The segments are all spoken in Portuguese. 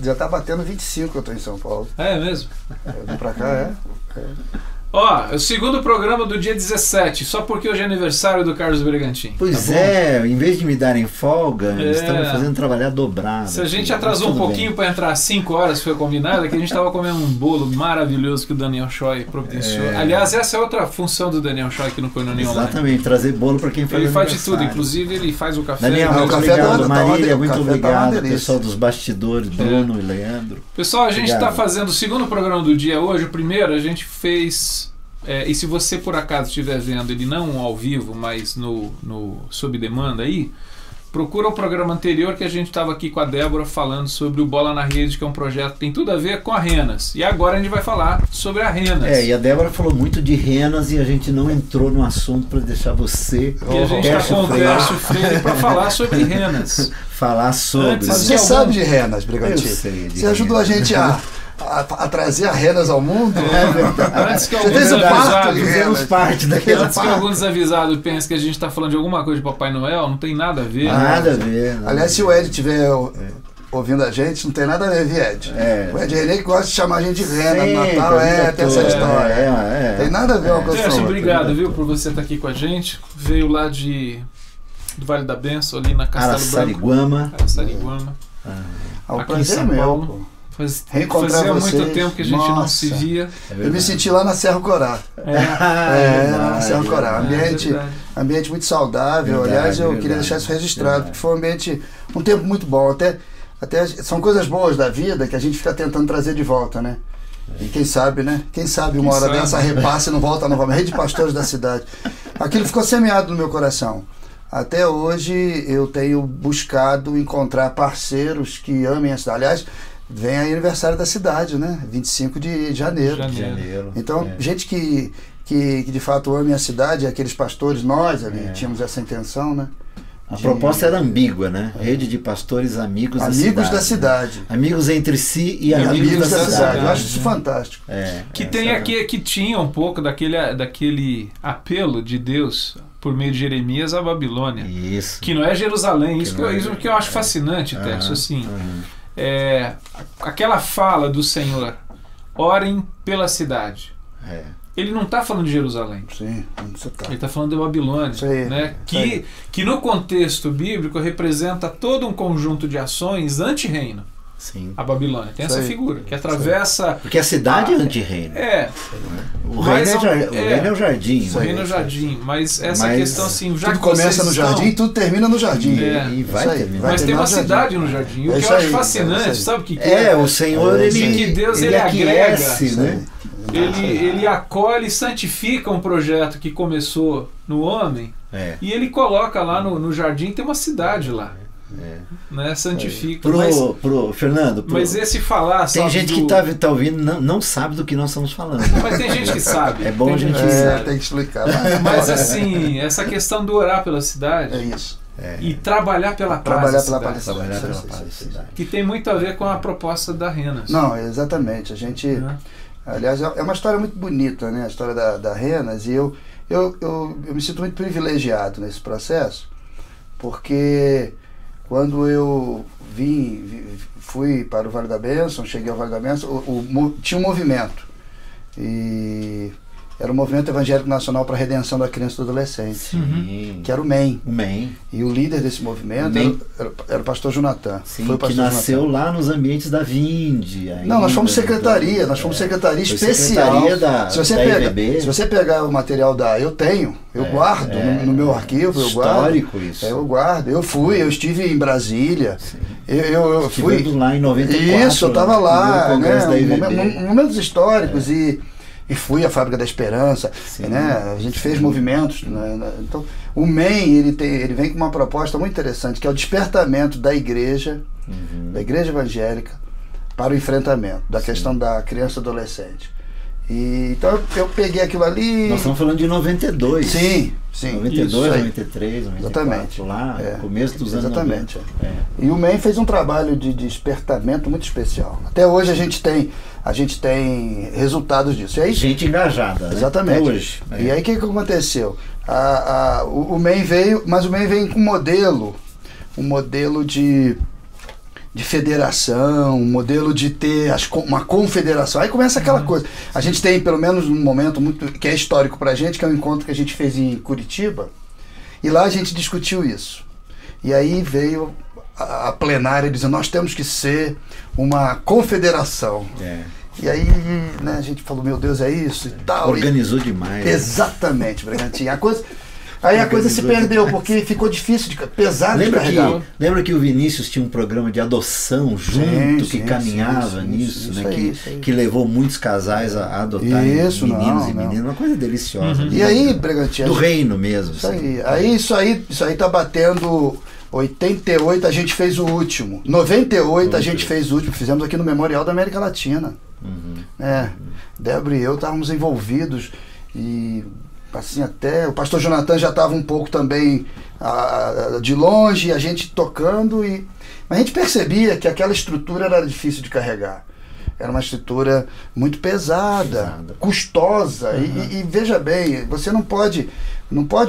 já tá batendo 25 que eu tô em São Paulo. É mesmo? Eu vim pra cá, Ó, o segundo programa do dia 17, só porque hoje é aniversário do Carlos Bragantini. Pois tá é, em vez de me darem folga, eles estão me fazendo trabalhar dobrado. Se a gente atrasou um pouquinho para entrar às 5 horas, foi combinado, é que a gente estava comendo um bolo maravilhoso que o Daniel Choi providenciou. Aliás, essa é outra função do Daniel Choi aqui no Coinonia Online. Exatamente, trazer bolo para quem faz Ele faz de tudo, inclusive ele faz o café. Daniel, muito obrigado. Marília, muito obrigado. Pessoal dos bastidores, Bruno e Leandro. Pessoal, a gente está fazendo o segundo programa do dia hoje. O primeiro a gente fez... e se você por acaso estiver vendo ele não ao vivo, mas no sob demanda aí, procura o programa anterior que a gente estava aqui com a Débora falando sobre o Bola na Rede, que é um projeto que tem tudo a ver com a Renas. E agora a gente vai falar sobre a Renas. E a Débora falou muito de Renas e a gente não entrou no assunto para deixar você... E a gente está com o Tércio Freire para falar sobre Renas. Falar sobre... Mas você sabe de Renas, Brigantini. Eu sei de Você ajudou a gente a trazer a Renas ao mundo. Antes que Você fez parte daquela Antes que algum desavisado pense que a gente está falando de alguma coisa de Papai Noel, não tem nada a ver. Nada a ver. Aliás, se o Ed estiver ouvindo a gente, não tem nada a ver, viu, Ed? O Ed René que gosta de chamar a gente de Rena no Natal, tem essa história. Tem nada a ver uma coisa com outra. Obrigado, viu, por você estar aqui com a gente. Veio lá do Vale da Benção, ali na Castelo Branco. Araçariguama. O prazer é meu, pô. Fazia muito tempo que a gente não se via. Eu me senti lá na Serra Corá. Na Serra Corá. Ambiente muito saudável. Aliás, eu queria deixar isso registrado, porque foi um tempo muito bom. Até são coisas boas da vida que a gente fica tentando trazer de volta, né? E quem sabe, né? Quem sabe uma hora dessa repasse e não volta novamente. Rede de Pastores da Cidade. Aquilo ficou semeado no meu coração. Até hoje eu tenho buscado encontrar parceiros que amem a cidade. Aliás, vem aí aniversário da cidade, né? 25 de janeiro. Então, gente que de fato ame a cidade, aqueles pastores, nós ali tínhamos essa intenção, né? A proposta era ambígua, né? Rede de pastores amigos da cidade. Amigos entre si e amigos da cidade. Eu acho isso fantástico. Que tinha um pouco daquele apelo de Deus por meio de Jeremias à Babilônia. Isso. Que não é Jerusalém. Isso que eu acho fascinante, Tércio, assim. Aquela fala do Senhor, orem pela cidade. Ele não está falando de Jerusalém. Sim, você tá. Ele está falando de Babilônia, né? Que no contexto bíblico representa todo um conjunto de ações anti-reino. Sim. A Babilônia tem essa figura que atravessa. Porque a cidade é anti-reino. O reino é o jardim. O reino é o jardim, mas essa questão assim, já tudo começa no jardim e tudo termina no jardim. E vai terminar. Mas tem uma cidade no jardim. O que eu acho fascinante, sabe o que é? O Senhor, que Deus ele agrega, né? Ele acolhe e santifica um projeto que começou no homem e ele coloca lá no jardim, tem uma cidade lá. Né? Santifica. Fernando, mas esse falar. Tem gente que tá ouvindo não sabe do que nós estamos falando. Mas tem gente que sabe. É bom a gente tem que explicar. Mas assim, essa questão do orar pela cidade. É isso. E trabalhar pela paz. Trabalhar pela cidade. Que tem muito a ver com a proposta da Renas. Não, exatamente. A gente. Aliás, é uma história muito bonita, né? A história da Renas. E eu me sinto muito privilegiado nesse processo, porque quando eu fui para o Vale da Benção, cheguei ao Vale da Benção, tinha um movimento. E era o Movimento Evangélico Nacional para a Redenção da Criança e do Adolescente, que era o MEN. E o líder desse movimento era o pastor Jonathan. Foi o pastor que nasceu lá nos ambientes da Vinde. Não, nós fomos secretaria, secretaria especial. Se você pegar o material eu guardo no meu arquivo, eu guardo. Histórico isso. Eu guardo. Eu estive em Brasília. Eu fui lá em 94. Isso, eu estava lá, né? Momentos históricos E fui à Fábrica da Esperança, né? A gente fez movimentos, né? Então, o MEN, ele vem com uma proposta muito interessante, que é o despertamento da igreja evangélica, para o enfrentamento da questão da criança e adolescente. Então eu peguei aquilo ali... Nós estamos falando de 92. Sim. 92, 93, 94, exatamente. Lá, começo dos anos 90. E o MEN fez um trabalho de despertamento muito especial. Até hoje a gente tem resultados disso. E aí, gente engajada, né? Exatamente. Até hoje. E aí o que aconteceu? O MEN veio, mas o MEN veio com um modelo de de federação, um modelo de ter uma confederação. Aí começa aquela coisa. A gente tem, pelo menos, um momento muito que é histórico pra gente, que é um encontro que a gente fez em Curitiba, e lá a gente discutiu isso. E aí veio a plenária dizendo, nós temos que ser uma confederação. E aí, né, a gente falou, meu Deus, é isso e tal. Organizou demais. Exatamente, Bragantinho. Aí a coisa se perdeu, porque ficou difícil, pesado de carregar. Lembra que o Vinícius tinha um programa de adoção junto, que caminhava nisso, né? Que levou muitos casais a adotar meninos e meninas, uma coisa deliciosa. E aí, Bragantinho... Do reino mesmo. Isso aí tá batendo... 88 a gente fez o último. 98 a gente fez o último. Fizemos aqui no Memorial da América Latina. Débora e eu estávamos envolvidos e assim até o pastor Jonathan já estava um pouco também de longe, a gente tocando mas a gente percebia que aquela estrutura era difícil de carregar. Era uma estrutura muito pesada. Custosa. E veja bem, você não pode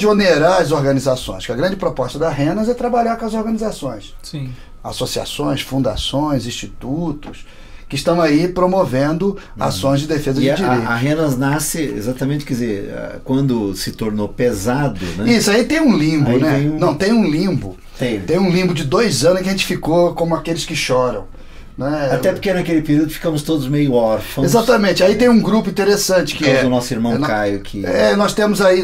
onerar as organizações, que a grande proposta da Renas é trabalhar com as organizações. Sim. Associações, fundações, institutos, que estão aí promovendo ações de defesa de direitos. A Renas nasce exatamente, quer dizer, quando se tornou pesado, né? Isso, aí tem um limbo, né? Não, tem um limbo. Tem um limbo de 2 anos que a gente ficou como aqueles que choram. Né? Até porque naquele período ficamos todos meio órfãos. Exatamente, aí tem um grupo interessante que é o nosso irmão Caio que nós temos aí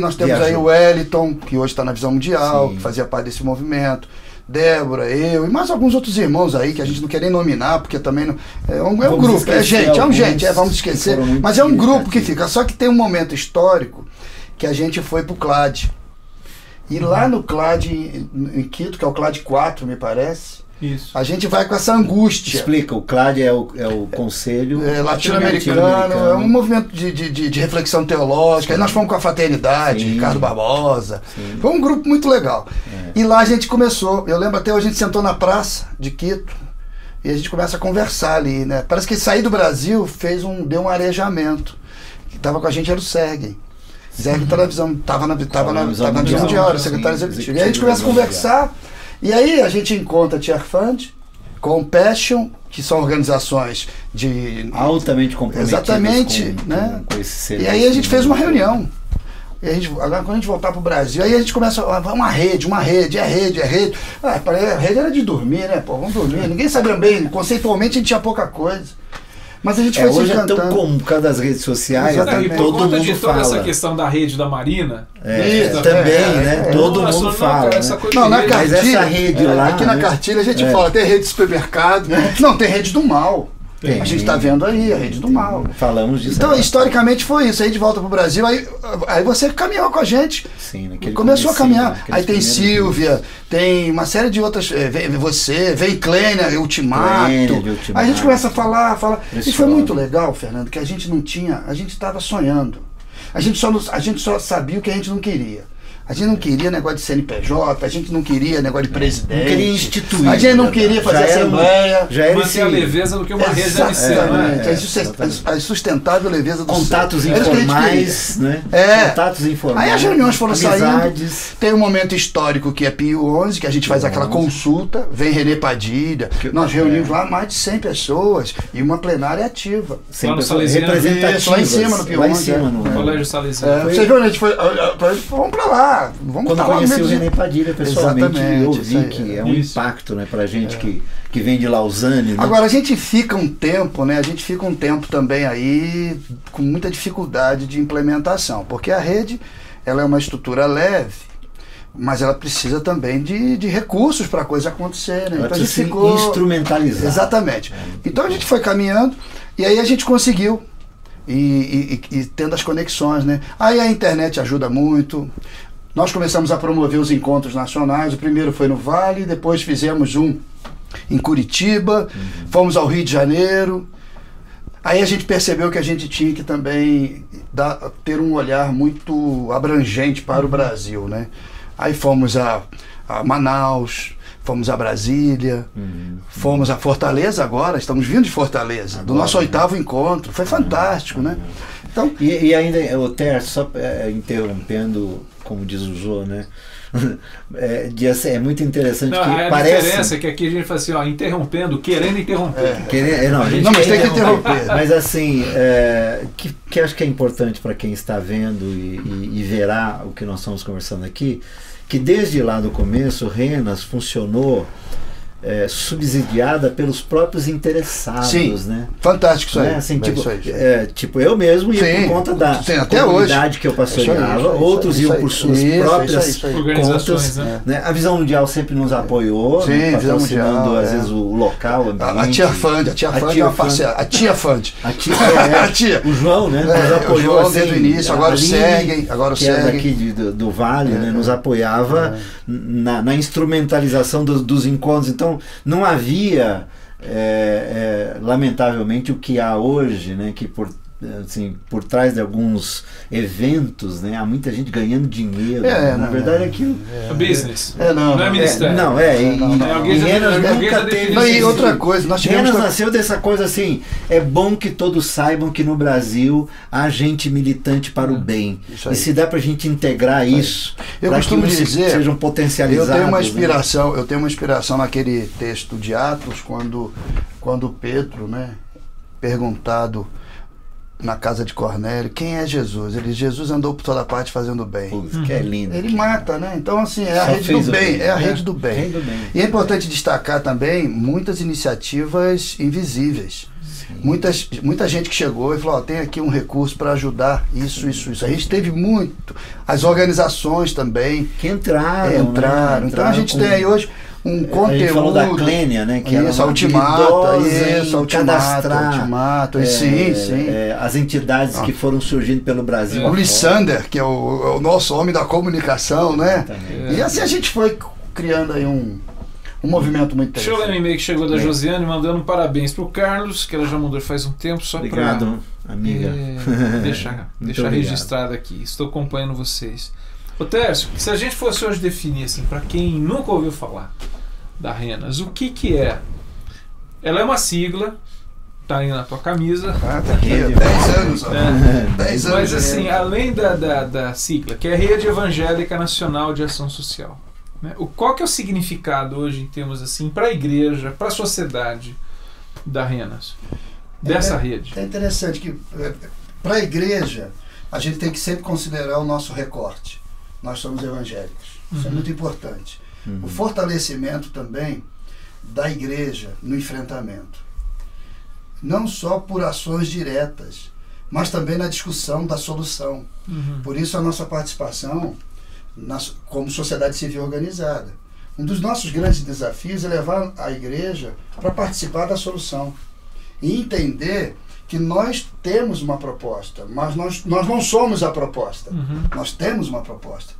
o Wellington, que hoje está na Visão Mundial, que fazia parte desse movimento, Débora, eu e mais alguns outros irmãos aí que a gente não quer nem nominar, porque também não, é um grupo, vamos esquecer, mas é um grupo que fica, só que tem um momento histórico que a gente foi pro CLAD, e lá no CLAD em Quito, que é o CLAD 4, me parece. Isso. A gente vai com essa angústia. Explica, o CLAD é o Conselho Latino-Americano, é um movimento de reflexão teológica. Aí nós fomos com a Fraternidade, Ricardo Barbosa. Foi um grupo muito legal. E lá a gente começou, eu lembro até hoje, a gente sentou na praça de Quito e a gente começa a conversar ali, né? Parece que sair do Brasil deu um arejamento. Quem estava com a gente era o Sergei. Sergei estava na Visão Mundial, era secretário executivo. E aí a gente começa a conversar. E aí a gente encontra Tear Fund, Compassion, que são organizações altamente comprometidas com esse serviço. E aí a gente fez uma reunião. E agora quando a gente voltar para o Brasil, aí a gente começa uma rede, é rede. A rede era de dormir, né? Vamos dormir. Ninguém sabia bem, conceitualmente a gente tinha pouca coisa. Mas a gente foi hoje é tão comum por causa das redes sociais, e por conta de toda essa questão da rede da Marina. Todo mundo fala. Não, na cartilha, mas essa rede lá, aqui na cartilha a gente fala, tem rede de supermercado, não, tem rede do mal. A gente está vendo aí a rede do mal. Falamos disso. Então, historicamente foi isso. Aí de volta para o Brasil, aí você caminhou com a gente. Sim, começou a caminhar. Aí tem Silvia, tem uma série de outras. Vem Kleiner, Ultimato. Aí a gente começa a falar. E foi muito legal, Fernando, que a gente não tinha. A gente estava sonhando. A gente só sabia o que a gente não queria. A gente não queria negócio de CNPJ, a gente não queria negócio de presidente. Não queria instituir. A gente não queria fazer assembleia. Manter a leveza do que uma rede deve ser, né? A sustentável leveza do contatos informais, né? Contatos informais. Aí as reuniões foram saindo. Tem um momento histórico que é Pio XI, que a gente faz aquela consulta, vem René Padilha, nós reunimos lá mais de 100 pessoas e uma plenária ativa. 100 pessoas representativas. Lá em cima no Pio XI. No Colégio Salesiano. Você viu, a gente foi, vamos pra lá. Quando conheci o René Padilha pessoalmente, eu vi que é um impacto, né, pra gente que vem de Lausanne. Né? Agora, a gente fica um tempo também aí com muita dificuldade de implementação, porque a rede ela é uma estrutura leve, mas ela precisa também de recursos para a coisa acontecer. Né? Ela então a gente ficou instrumentalizada. Exatamente. Então a gente foi caminhando e aí a gente conseguiu. E tendo as conexões, né? Aí a internet ajuda muito. Nós começamos a promover os encontros nacionais. O primeiro foi no Vale, depois fizemos um em Curitiba, fomos ao Rio de Janeiro. Aí a gente percebeu que a gente tinha que também ter um olhar muito abrangente para o Brasil, né? Aí fomos a Manaus, fomos a Brasília, fomos a Fortaleza agora, estamos vindo de Fortaleza, do nosso 8º encontro, foi fantástico, né? Então, e ainda, o Tércio, só interrompendo, como diz o Jô, né? É muito interessante que a parece... diferença é que aqui a gente fala assim, ó, interrompendo, querendo interromper. Mas tem que interromper. Mas assim, que acho que é importante para quem está vendo e verá o que nós estamos conversando aqui, que desde lá do começo, Renas funcionou subsidiada pelos próprios interessados. Sim, né? Fantástico isso aí. Assim, tipo, eu mesmo ia por conta da até comunidade hoje que eu pastoreava, outros iam por suas próprias contas. Né? A Visão Mundial sempre nos apoiou, patrocinando às vezes o local, a Tia Fund é uma parceira. A Tia Fund. O João, né? Nos apoiou o João desde o início, agora o Seguem. Que é daqui do Vale, né? Nos apoiava na instrumentalização dos encontros. Então, não havia, lamentavelmente, o que há hoje, né, que por trás de alguns eventos, né, há muita gente ganhando dinheiro. Na verdade, aquilo é business. Não é ministério. Nunca teve. E outra coisa, nós tivemos. Renas nasceu dessa coisa assim. É bom que todos saibam que no Brasil há gente militante para o bem. E se dá para a gente integrar isso, eu costumo dizer, sejam potencializados. Eu tenho uma inspiração naquele texto de Atos, quando Pedro, né, perguntado na casa de Cornélio, quem é Jesus? Ele diz, Jesus andou por toda parte fazendo bem. Que é lindo. Ele mata, né? Então, assim, é a rede do bem. É a rede do bem. E é importante destacar também muitas iniciativas invisíveis. Muita gente que chegou e falou, tem aqui um recurso para ajudar isso. A gente teve muito. As organizações também. Que entraram. Né? Então a gente tem aí hoje um conteúdo. A gente falou da Clênia, né? Que isso, Ultimato. Sim. As entidades que foram surgindo pelo Brasil. O Lissander, que é o nosso homem da comunicação, né? E assim a gente foi criando aí um movimento muito interessante. Deixa eu ler um e-mail que chegou da Josiane mandando parabéns pro Carlos, que ela já mandou faz um tempo, só para amiga. deixar registrado aqui. Estou acompanhando vocês. Ô Tércio, se a gente fosse hoje definir assim, para quem nunca ouviu falar da Renas, o que é? Ela é uma sigla, tá aí na tua camisa. Tá aqui, 10 anos. 10 anos. Mas assim, além da sigla, que é a Rede Evangélica Nacional de Ação Social. Né? Qual que é o significado hoje, em termos assim, para a igreja, para a sociedade da Renas, dessa rede? É interessante que, para a igreja, a gente tem que sempre considerar o nosso recorte. Nós somos evangélicos. Isso é muito importante. O fortalecimento também da igreja no enfrentamento. Não só por ações diretas, mas também na discussão da solução. Por isso a nossa participação como sociedade civil organizada. Um dos nossos grandes desafios é levar a igreja para participar da solução e entender que nós temos uma proposta, mas nós não somos a proposta. Nós temos uma proposta.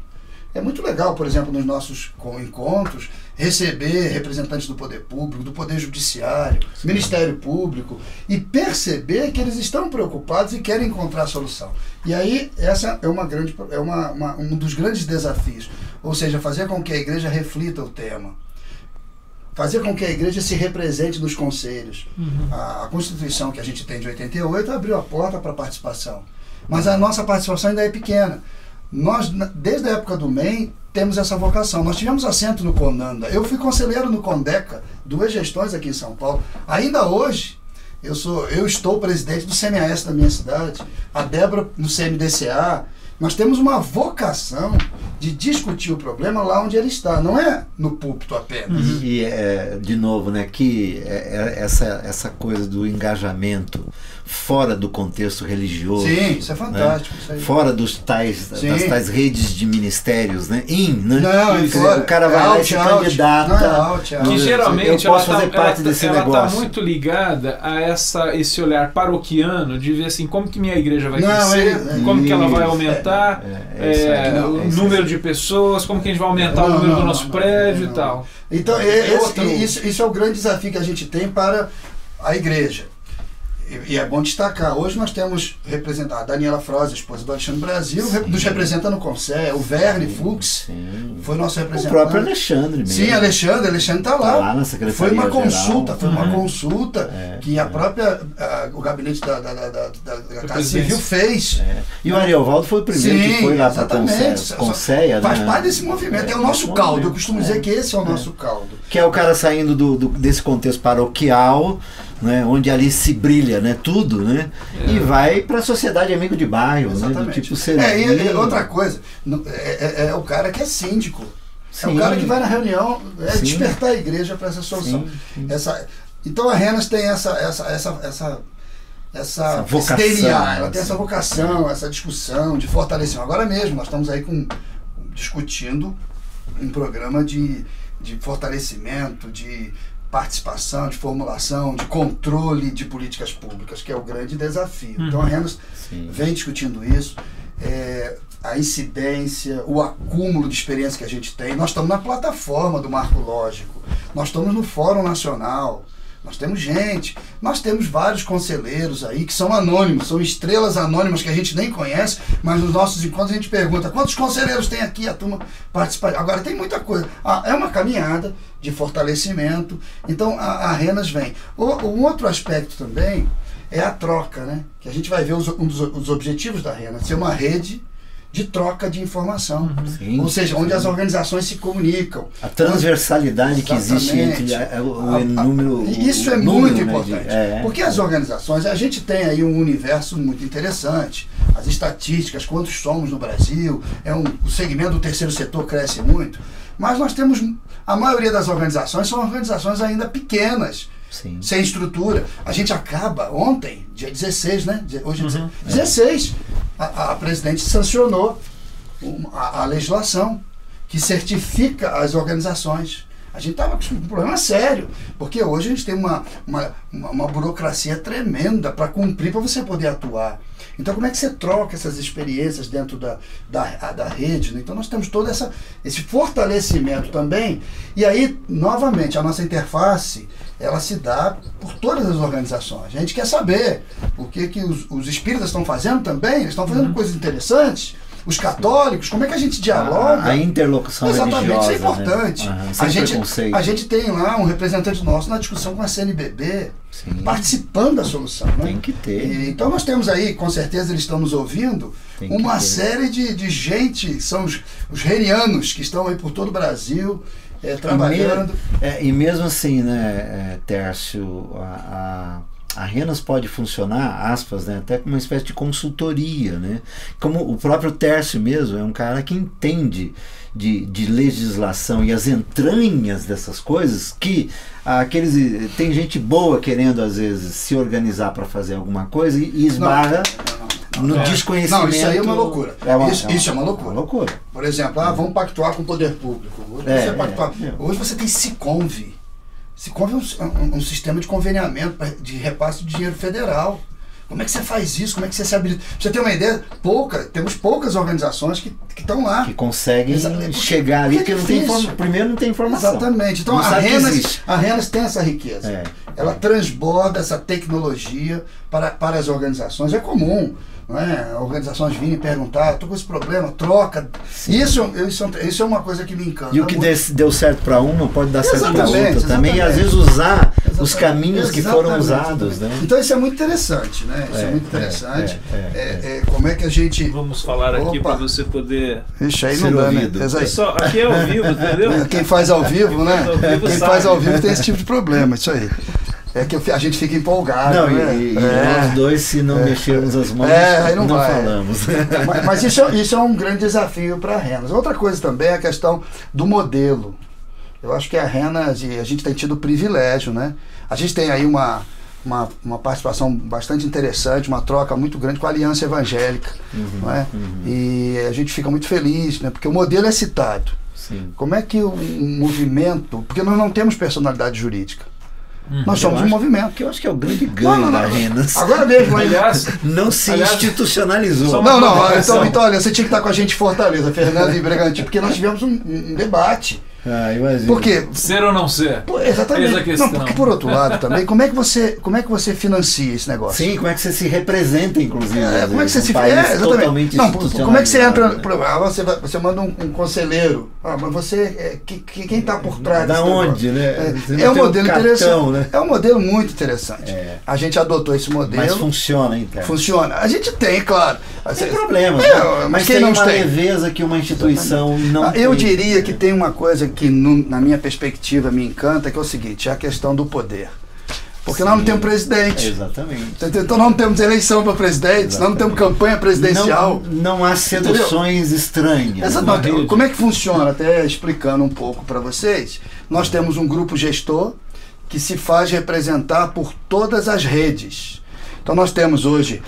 É muito legal, por exemplo, nos nossos encontros, receber representantes do poder público, do poder judiciário, Ministério Público, e perceber que eles estão preocupados e querem encontrar a solução. E aí, essa é um dos grandes desafios, ou seja, fazer com que a igreja reflita o tema. Fazer com que a igreja se represente nos conselhos. A Constituição que a gente tem de 88 abriu a porta para a participação. Mas a nossa participação ainda é pequena. Nós, desde a época do MEI, temos essa vocação. Nós tivemos assento no CONANDA. Eu fui conselheiro no CONDECA, 2 gestões aqui em São Paulo. Ainda hoje, eu estou presidente do CMAS da minha cidade, a Débora no CMDCA. Nós temos uma vocação de discutir o problema lá onde ele está, não é no púlpito apenas. E, de novo, né, que essa coisa do engajamento fora do contexto religioso. Sim, isso é fantástico. Né? Isso aí. Fora das tais redes de ministérios, né? Né? Não, o cara vai lá e se candidata. Que geralmente ela está muito muito ligada a esse olhar paroquiano de ver assim, como que minha igreja vai crescer, como que ela vai aumentar o número de pessoas, como que a gente vai aumentar o número do nosso prédio e tal. Então, isso é o grande desafio que a gente tem para a igreja. E é bom destacar, hoje nós temos a Daniela Froze, esposa do Alexandre Brasil, nos representa no Conselho, o Verne Fux foi nosso representante. O próprio Alexandre mesmo. Sim, Alexandre está lá. Tá lá na Secretaria Foi uma Geral. consulta que a própria, o gabinete da Casa Civil fez. E o Ariovaldo foi o primeiro que foi lá para a Conselho. Faz parte desse movimento, é o nosso caldo, eu costumo dizer que esse é o nosso caldo. Que é o cara saindo desse contexto paroquial, né, onde ali se brilha, né, tudo, né, e vai para a sociedade amigo de bairro, né, do tipo e outra coisa, é o cara que é síndico, é o cara que vai na reunião, despertar a igreja para essa solução. Então a Renas tem essa vocação, ela tem essa vocação, essa discussão de fortalecimento. Agora mesmo nós estamos aí discutindo um programa de fortalecimento, de participação, de formulação, de controle de políticas públicas, que é o grande desafio. Então a Renas vem discutindo isso, a incidência, o acúmulo de experiência que a gente tem. Nós estamos na plataforma do Marco Lógico, nós estamos no Fórum Nacional, nós temos nós temos vários conselheiros aí que são anônimos, são estrelas anônimas que a gente nem conhece, mas nos nossos encontros a gente pergunta quantos conselheiros tem aqui, a turma participa. Agora tem muita coisa, é uma caminhada de fortalecimento, então a Renas vem. Um outro aspecto também é a troca, né? Que a gente vai ver um dos objetivos da Renas, ser uma rede de troca de informação, ou seja, onde as organizações se comunicam. A transversalidade que existe entre o número. Isso é muito importante, porque as organizações, a gente tem aí um universo muito interessante, as estatísticas, quantos somos no Brasil, o segmento do terceiro setor cresce muito, mas nós temos, a maioria das organizações são organizações ainda pequenas, sem estrutura. A gente acaba, ontem, dia 16, né? Hoje é 16, a presidente sancionou a legislação que certifica as organizações. A gente estava com um problema sério, porque hoje a gente tem uma burocracia tremenda para cumprir, para você poder atuar. Então como é que você troca essas experiências dentro da rede, né? Então nós temos todo esse fortalecimento também, e aí, novamente, a nossa interface, ela se dá por todas as organizações. A gente quer saber o que os espíritas estão fazendo também, eles estão fazendo coisas interessantes. Os católicos, como é que a gente dialoga? A interlocução exatamente, religiosa, isso é importante. Né? A gente tem lá um representante nosso na discussão com a CNBB, participando da solução. Né? Tem que ter. Então nós temos aí, com certeza eles estão nos ouvindo, uma série de gente, são os renianos que estão aí por todo o Brasil, trabalhando. E mesmo assim, né, Tércio, a Renas pode funcionar, aspas, né, até como uma espécie de consultoria, né? Como o próprio Tércio mesmo é um cara que entende de legislação e as entranhas dessas coisas, que tem gente boa querendo às vezes se organizar para fazer alguma coisa e esbarra no desconhecimento. Não, isso aí é uma loucura. Isso é uma loucura. Por exemplo, vamos pactuar com o poder público. Hoje você tem Siconv. Siconv é um sistema de conveniamento, de repasse de dinheiro federal. Como é que você faz isso? Como é que você se habilita? Pra você ter uma ideia, temos poucas organizações que estão lá. Que conseguem chegar ali, porque primeiro não tem informação. Exatamente. Então a Renas tem essa riqueza. Ela transborda essa tecnologia para as organizações. É comum, não é? Organizações virem perguntar, estou com esse problema, troca. Isso é uma coisa que me encanta. E o que deu certo para um não pode dar certo para outro também. E às vezes usar os caminhos que foram usados. Né? Então isso é muito interessante, né? Isso é muito interessante. Como é que a gente... Vamos falar aqui para você poder... Ixi, aí não dá, né? Aqui é ao vivo, entendeu? Quem faz ao vivo, né? Quem faz ao vivo tem esse tipo de problema, isso aí. É que a gente fica empolgado. Não, né? e nós dois, se não mexermos as mãos, aí não falamos. Mas isso é um grande desafio para a Renas. Outra coisa também é a questão do modelo. Eu acho que a Renas, a gente tem tido privilégio, né? A gente tem aí uma participação bastante interessante, uma troca muito grande com a Aliança Evangélica. Não é? E a gente fica muito feliz, né? Porque o modelo é citado. Sim. Como é que o movimento... Porque nós não temos personalidade jurídica. Nós somos um movimento. Que eu acho que é o grande ganho da Renas. Agora mesmo, aliás, não se institucionalizou. Então, olha, você tinha que estar com a gente em Fortaleza, Fernando e Bragantino, porque nós tivemos um debate. Por quê? Ser ou não ser? Exatamente. Eis a questão. Não, porque por outro lado também, como é que você financia esse negócio? Sim, como é que você se representa, inclusive? Como é que você se exatamente. Não, como é que você entra? Você manda um conselheiro. Mas você. Quem está por trás da onde, né? É um modelo interessante. Né? É um modelo muito interessante. A gente adotou esse modelo. Mas funciona, então. Funciona. A gente tem, claro. Tem problemas, mas tem uma leveza que uma instituição não tem. Eu diria que tem uma coisa que, na minha perspectiva, me encanta, que é o seguinte: é a questão do poder. Porque nós não temos presidente. Exatamente. Então nós não temos eleição para presidente, nós não temos campanha presidencial. Não há seduções estranhas. Exatamente. Como é que funciona? Até explicando um pouco para vocês. Nós temos um grupo gestor que se faz representar por todas as redes. Então nós temos hoje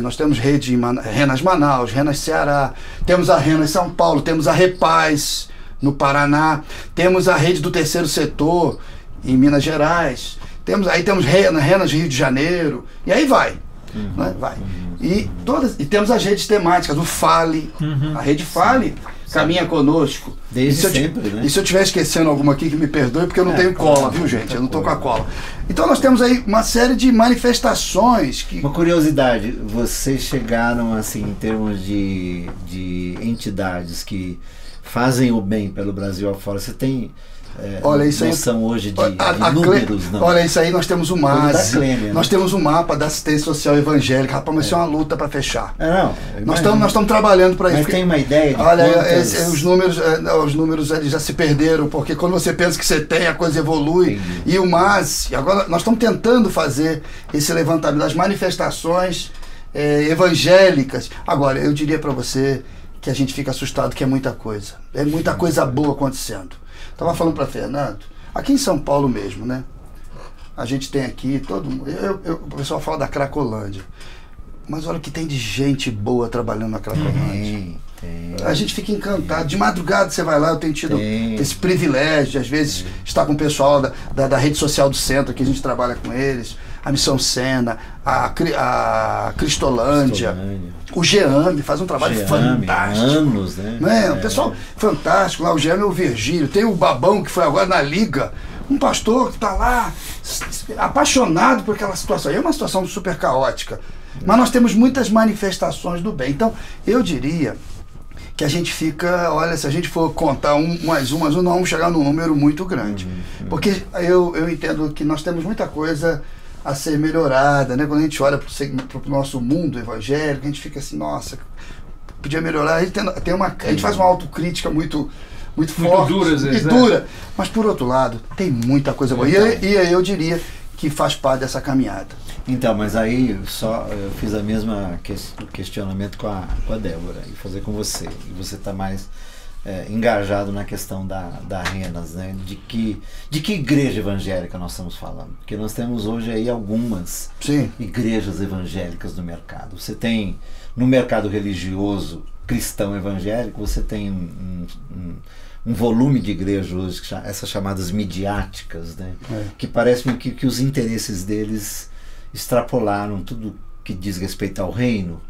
nós temos rede Renas Manaus, Renas Ceará, temos a Renas São Paulo, temos a Repaz no Paraná, temos a rede do terceiro setor em Minas Gerais, temos Renas Rio de Janeiro, e aí vai. Né? Vai. E temos as redes temáticas, o Fale, a rede Fale caminha conosco. Desde sempre, né? E se eu estiver esquecendo alguma aqui, que me perdoe, porque eu não tenho cola, viu, gente? Eu não estou com a cola. Então nós temos aí uma série de manifestações que... Uma curiosidade, vocês chegaram, assim, em termos de entidades que fazem o bem pelo Brasil afora, você tem... Olha, isso noção hoje de números, não? Olha, isso aí nós temos o MAS, nós temos o mapa da assistência social evangélica. Rapaz, mas isso é uma luta para fechar. Nós estamos trabalhando para isso. Mas tem uma ideia de olha, os números eles já se perderam, porque quando você pensa que você tem, a coisa evolui. Entendi. E o MAS, agora nós estamos tentando fazer esse levantamento das manifestações evangélicas. Agora, eu diria para você que a gente fica assustado, que é muita coisa. É muita coisa boa acontecendo. Estava falando para Fernando, aqui em São Paulo mesmo, né? A gente tem aqui todo mundo. O pessoal fala da Cracolândia. Mas olha o que tem de gente boa trabalhando na Cracolândia. A gente fica encantado. De madrugada você vai lá, eu tenho tido esse privilégio de, às vezes, estar com o pessoal da rede social do centro, que a gente trabalha com eles. A Missão Sena, a Cristolândia, o GEAME faz um trabalho fantástico. Anos, né? Um pessoal fantástico lá, o GEAME é o Virgílio, tem o Babão que foi agora na Liga, um pastor que está lá apaixonado por aquela situação. É uma situação super caótica, mas nós temos muitas manifestações do bem. Então, eu diria que a gente fica, olha, se a gente for contar um mais um, nós vamos chegar num número muito grande. Porque eu entendo que nós temos muita coisa a ser melhorada, né? Quando a gente olha para o nosso mundo evangélico, a gente fica assim, nossa, podia melhorar. A gente faz uma autocrítica muito forte, dura, às vezes, dura, mas por outro lado, tem muita coisa boa. E aí eu diria que faz parte dessa caminhada. Então, mas aí eu fiz a mesma questionamento com a Débora e fazer com você. E você está mais engajado na questão da Renas, né? De que igreja evangélica nós estamos falando? Porque nós temos hoje aí algumas igrejas evangélicas no mercado. Você tem, no mercado religioso cristão evangélico, você tem um volume de igrejas hoje, essas chamadas midiáticas, né? Que parece-me que os interesses deles extrapolaram tudo que diz respeito ao reino,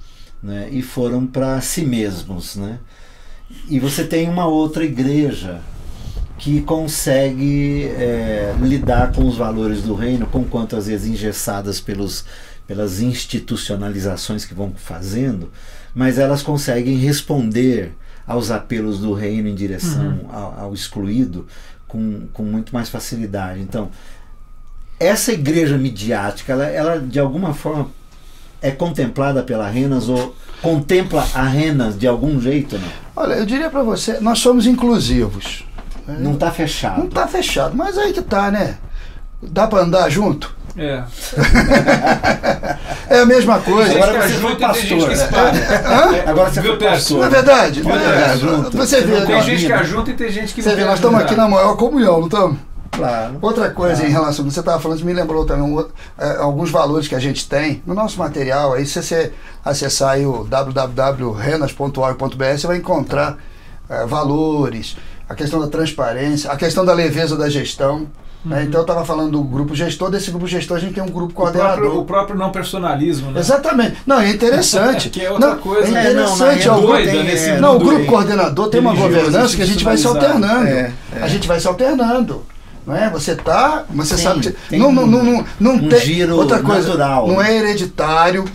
né? E foram para si mesmos, né? E você tem uma outra igreja que consegue lidar com os valores do reino, conquanto às vezes engessadas pelas institucionalizações que vão fazendo, mas elas conseguem responder aos apelos do reino em direção ao excluído com muito mais facilidade. Então, essa igreja midiática, ela de alguma forma é contemplada pela Renas ou contempla a Renas de algum jeito, não? Olha, eu diria para você, nós somos inclusivos. Não está fechado. Não está fechado, mas aí que tá, né? Dá para andar junto? É. É a mesma coisa. Agora você foi pastor. Agora você foi pastor. Não é verdade? Não é junto. Você vê, tem gente que ajunta e tem gente que não. Você vê, nós estamos aqui na maior comunhão, não estamos? Claro. Outra coisa em relação, você estava falando, me lembrou também alguns valores que a gente tem no nosso material. Aí, se você acessar aí o www.renas.org.br, você vai encontrar valores, a questão da transparência, a questão da leveza da gestão. Então eu estava falando do grupo gestor, desse grupo gestor a gente tem um grupo coordenador. O próprio não personalismo, né? Exatamente. Não, é interessante. Que é outra coisa. É interessante. O grupo coordenador tem uma governança que a gente vai se alternando. A gente vai se alternando. Não é? Você sabe que tem não tem giro outra coisa natural. Não é hereditário,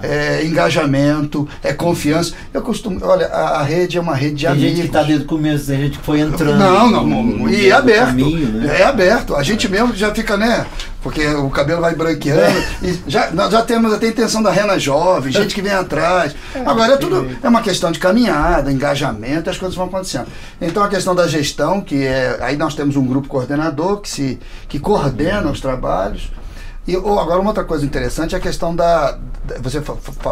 é engajamento, é confiança. Eu costumo, olha, a rede é uma rede de amigos. Tem gente que está desde o começo, tem gente que foi entrando. E é aberto. Caminho, né? É aberto. A gente mesmo já fica, né? Porque o cabelo vai branqueando. E nós já temos até a intenção da rena jovem, gente que vem atrás. Agora é uma questão de caminhada, engajamento, as coisas vão acontecendo. Então a questão da gestão, aí nós temos um grupo coordenador que coordena os trabalhos. E agora uma outra coisa interessante é a questão você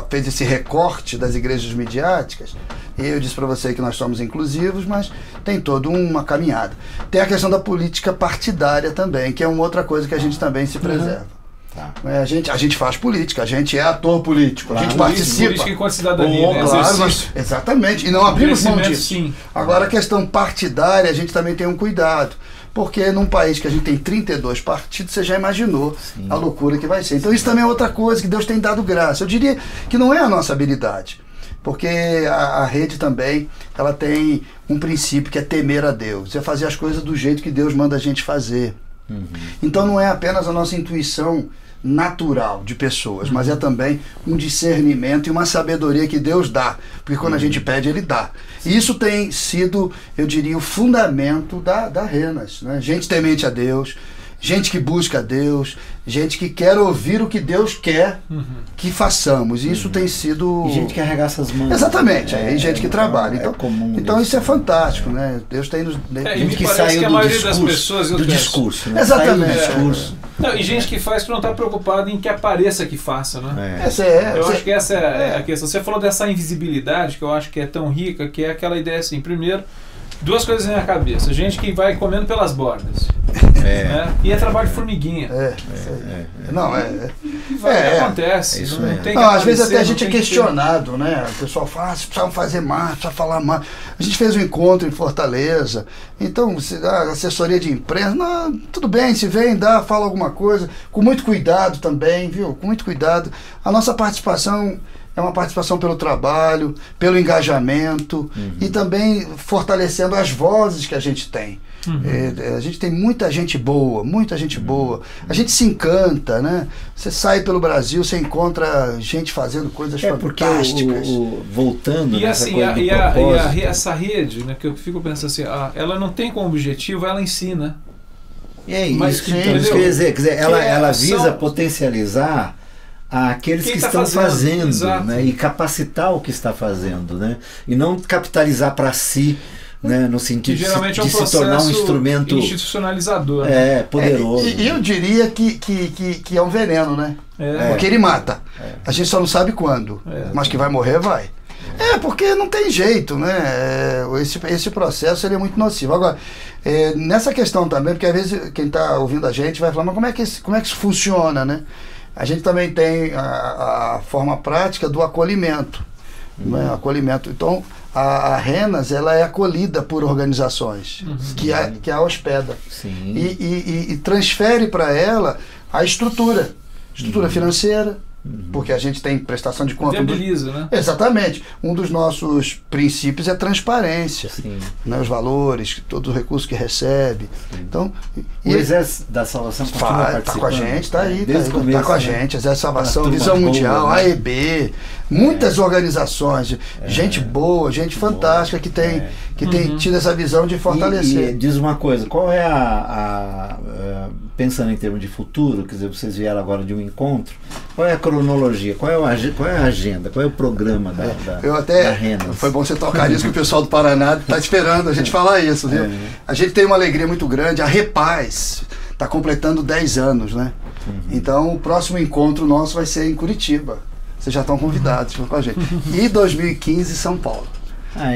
fez esse recorte das igrejas midiáticas. E eu disse para você que nós somos inclusivos, mas tem toda uma caminhada. Tem a questão da política partidária também, que é uma outra coisa que a gente também se preserva. Tá. A gente faz política, a gente é ator político, a gente participa. Política enquanto cidadania, né? Claro, exatamente, e não abrimos mão disso. Sim. Agora a questão partidária, a gente também tem um cuidado. Porque num país que a gente tem 32 partidos, você já imaginou a loucura que vai ser. Então isso também é outra coisa que Deus tem dado graça. Eu diria que não é a nossa habilidade. Porque a rede também, ela tem um princípio que é temer a Deus. É fazer as coisas do jeito que Deus manda a gente fazer. Então não é apenas a nossa intuição natural de pessoas, mas é também um discernimento e uma sabedoria que Deus dá, porque quando a gente pede, Ele dá. E isso tem sido, eu diria, o fundamento da Renas, né? Gente temente a Deus, gente que busca a Deus, gente que quer ouvir o que Deus quer que façamos. E isso tem sido... E gente que arregaça as mãos. Exatamente, e gente que trabalha. Então isso é fantástico, né? Deus tem nos... gente que saiu que a maioria das pessoas do discurso. Né? Exatamente. E gente que faz que não está preocupada em que apareça que faça, né? Eu acho que essa é a questão. Você falou dessa invisibilidade, que eu acho que é tão rica, que é aquela ideia assim, primeiro, duas coisas na minha cabeça. Gente que vai comendo pelas bordas. Né? E é trabalho de formiguinha. Acontece. Isso não tem às vezes até a gente é questionado, né? O pessoal fala, precisam fazer mais, precisa falar mais. A gente fez um encontro em Fortaleza, então a assessoria de imprensa, tudo bem, se vem, fala alguma coisa, com muito cuidado também, viu? Com muito cuidado. A nossa participação é uma participação pelo trabalho, pelo engajamento e também fortalecendo as vozes que a gente tem. A gente tem muita gente boa, a gente se encanta, né? Você sai pelo Brasil, você encontra gente fazendo coisas fantásticas. Voltando nessa assim, coisa do propósito. essa rede, né, que eu fico pensando assim, ela não tem como objetivo, ela ensina. E é isso que quer dizer, ela visa potencializar aqueles que estão fazendo, né? E capacitar o que está fazendo, né? E não capitalizar para si, né? No sentido que geralmente de se tornar um instrumento institucionalizador, poderoso. E eu diria que é um veneno, né? Porque ele mata. A gente só não sabe quando, mas que vai morrer, vai. Porque não tem jeito, né? Esse processo ele é muito nocivo. Agora, nessa questão também, porque às vezes quem está ouvindo a gente vai falar, mas como é que isso funciona, né? A gente também tem a forma prática do acolhimento. Né? Acolhimento. Então, a Renas ela é acolhida por organizações que a hospeda. E transfere para ela a estrutura financeira, porque a gente tem prestação de conta. Viabiliza, né? Exatamente. Um dos nossos princípios é transparência. Né? Os valores, todo o recurso que recebe. Então, o Exército da Salvação continua participando. Está com a gente, está aí. Está com a gente. Exército da Salvação, Visão Mundial, AEB, muitas organizações, gente boa, gente fantástica que tem tido essa visão de fortalecer. E diz uma coisa, qual é pensando em termos de futuro, quer dizer, vocês vieram agora de um encontro, qual é a cronologia, qual é a agenda, qual é o programa da Renas? Foi bom você tocar nisso, que o pessoal do Paraná está esperando a gente falar isso, viu? A gente tem uma alegria muito grande, a Repaz está completando 10 anos, né? Então o próximo encontro nosso vai ser em Curitiba. Vocês já estão convidados com a gente. E 2015 São Paulo.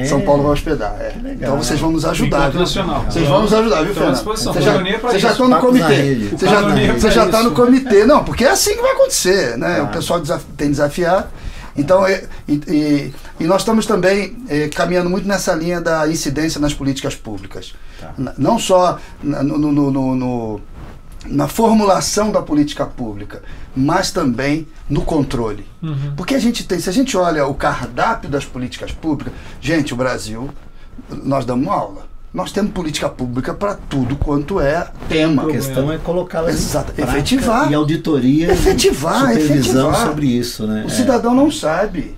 São Paulo vai hospedar. Então vocês vão nos ajudar. Vocês vão nos ajudar, viu, Fernando? Vocês já estão no comitê. Você já está no comitê. Não, porque é assim que vai acontecer, né? O pessoal tem desafiado. Então, e nós estamos também caminhando muito nessa linha da incidência nas políticas públicas. Tá. Não só na formulação da política pública, mas também no controle. Porque se a gente olha o cardápio das políticas públicas, gente, o Brasil, nós damos aula. Nós temos política pública para tudo quanto é tema. A questão é colocá-la efetivar. E auditoria supervisão sobre isso. Né? O cidadão não sabe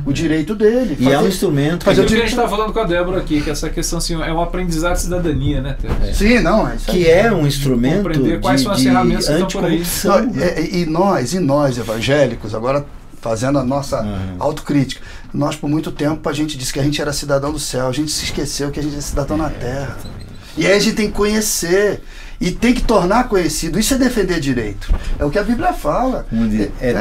o direito dele. E é um instrumento. Que a gente estava falando com a Débora aqui, que essa questão assim, é um aprendizado de cidadania, né, Tércio? Sim, não. É isso aí. Que é um instrumento compreender quais são as ferramentas que estão por aí. E nós evangélicos, agora fazendo a nossa autocrítica, nós por muito tempo a gente disse que a gente era cidadão do céu, a gente se esqueceu que a gente é cidadão na terra. E aí a gente tem que conhecer e tem que tornar conhecido. Isso é defender direito. É o que a Bíblia fala.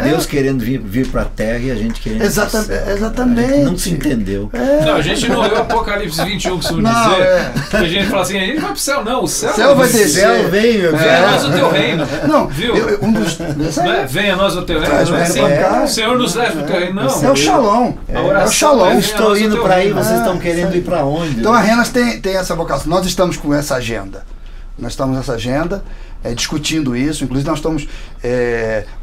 Deus querendo vir para a terra e a gente querendo. Exatamente. A gente não se entendeu. Não, a gente não leu Apocalipse 21, que dizer. Que a gente fala assim, a gente vai para o céu, não. O céu vai descer. O céu venha a nós o teu reino. Não, viu? Venha a nós o teu reino. O Senhor nos leve para o teu reino. Não. É o Shalom. É o Shalom. Eu estou indo para aí, vocês estão querendo ir para onde? Então a Renas tem essa vocação. Nós estamos com essa agenda. Nós estamos nessa agenda, discutindo isso. Inclusive nós estamos...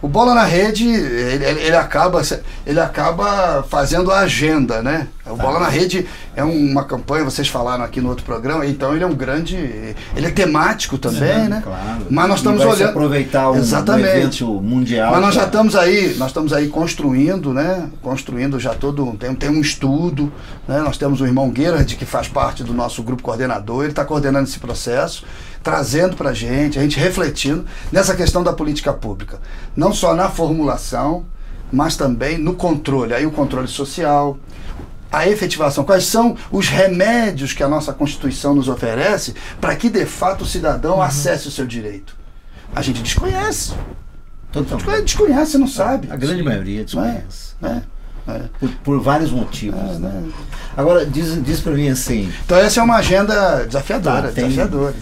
o Bola na Rede, ele acaba fazendo a agenda, né? O Bola na Rede é uma campanha, vocês falaram aqui no outro programa, então ele é um grande... Ele é temático também, né? Claro. Mas nós estamos olhando... Se aproveitar evento mundial. Mas nós já estamos aí construindo, né? Construindo já todo... Tem um estudo, né? Nós temos o irmão Gerard, que faz parte do nosso grupo coordenador, ele está coordenando esse processo, trazendo para a gente refletindo nessa questão da política pública. Não só na formulação, mas também no controle. Aí o controle social, a efetivação. Quais são os remédios que a nossa Constituição nos oferece para que, de fato, o cidadão acesse o seu direito? A gente desconhece. Totalmente. Desconhece, não sabe. A grande maioria desconhece. Por vários motivos. Agora, diz para mim assim... Então essa é uma agenda desafiadora. Desafiadora.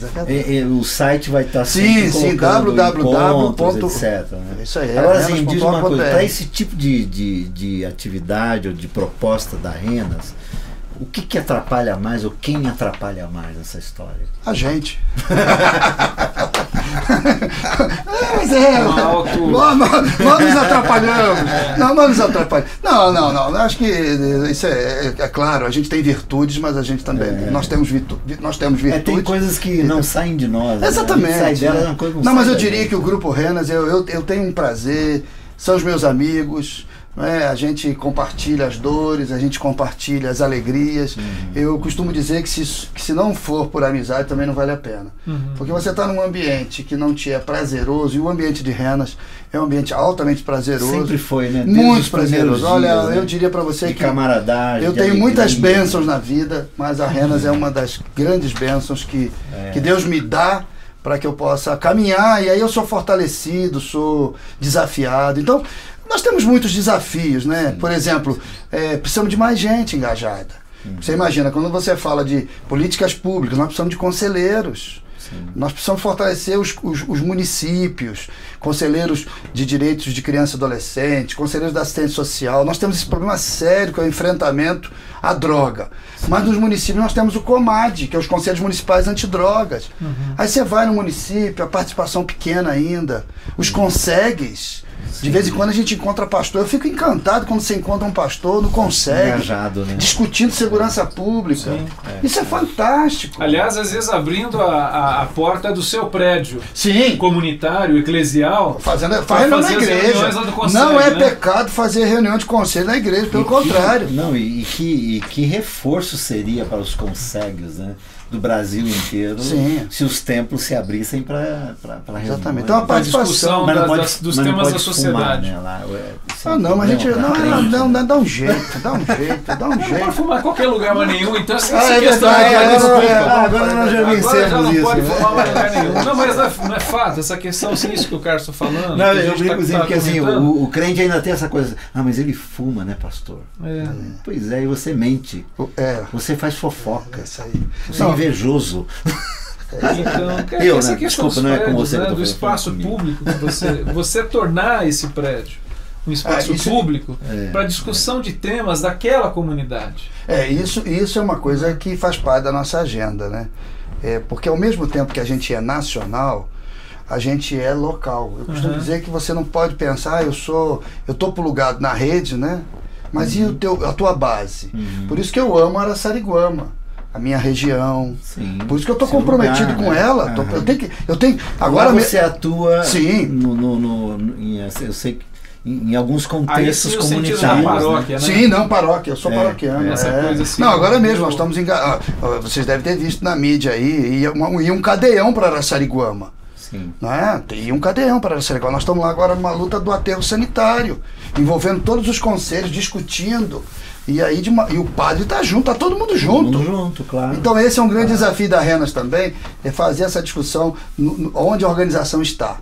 O site vai estar sempre www. etc. Né? Isso aí. Agora, assim, diz uma coisa. Para esse tipo de atividade ou de proposta da Renas, o que atrapalha mais ou quem atrapalha mais nessa história? A gente. Nós nos atrapalhamos. Não, nós nos atrapalhamos. Não. Acho que isso é claro. A gente tem virtudes, mas a gente também. Nós temos virtudes. Tem coisas que não saem de nós. Exatamente. Né? Sai dela, uma coisa não, mas eu diria que o Grupo Renas, eu tenho um prazer, são os meus amigos. A gente compartilha as dores, a gente compartilha as alegrias. Eu costumo dizer que se não for por amizade também não vale a pena. Porque você está num ambiente que não te é prazeroso, e o ambiente de Renas é um ambiente altamente prazeroso. Sempre foi, né? Muito prazeroso. Olha, eu diria para você que camaradagem, eu tenho muitas bênçãos na vida, mas a Renas é uma das grandes bênçãos que Deus me dá para que eu possa caminhar, e aí eu sou fortalecido, sou desafiado. Então, nós temos muitos desafios, né? Por exemplo, precisamos de mais gente engajada. Você imagina, quando você fala de políticas públicas, nós precisamos de conselheiros. Nós precisamos fortalecer os municípios, conselheiros de direitos de criança e adolescente, conselheiros da assistência social. Nós temos esse problema sério, que é o enfrentamento à droga. Mas nos municípios nós temos o COMAD, que é os Conselhos Municipais Antidrogas. Aí você vai no município, a participação pequena ainda, os consegues. De vez em quando a gente encontra pastor. Eu fico encantado quando você encontra um pastor no Conselho, engajado, né? Discutindo segurança pública. Isso é fantástico. Aliás, às vezes abrindo a porta do seu prédio comunitário, eclesial, faz reunião na igreja. Conselho, não é pecado fazer reunião de conselho na igreja, pelo contrário. Que reforço seria para os conselhos, né? Do Brasil inteiro, se os templos se abrissem para exatamente. Então a participação dos temas da sociedade. Fumar, né? Mas a gente dá um jeito. Não pode fumar em qualquer lugar, mas nenhum. Então essa é questão agora nós já vencemos isso. Não pode fumar em lugar nenhum. Não, mas não é fato. Essa questão, assim, isso que o Carlos está falando. Não, eu brinco porque assim, o crente ainda tem essa coisa. Mas ele fuma, né, pastor? Pois é, e você mente. Você faz fofoca. Isso aí. Você é invejoso. Então, essa questão desculpa, não é com você, do espaço público, você tornar esse prédio um espaço público para discussão de temas daquela comunidade. Isso é uma coisa que faz parte da nossa agenda, né? Porque ao mesmo tempo que a gente é nacional, a gente é local. Eu costumo dizer que você não pode pensar, eu estou plugado na rede, né? Mas e a tua base? Por isso que eu amo Araçariguama, a minha região. Sim. Por isso que eu estou comprometido com ela. Eu tenho agora você atua. Sim. Eu sei que em alguns contextos comunitários. Da paróquia, né? Sim, não, paróquia. Eu sou paroquiano. Coisa assim, não, agora mesmo, nós estamos vocês devem ter visto na mídia aí, e um cadeião para Araçariguama. Sim. Não é? Tem um cadeião para Araçariguama. Nós estamos lá agora numa luta do aterro sanitário, envolvendo todos os conselhos, discutindo. E aí e o padre está junto, está todo mundo junto. Todo mundo junto, claro. Então esse é um grande desafio da Renas também, é fazer essa discussão onde a organização está.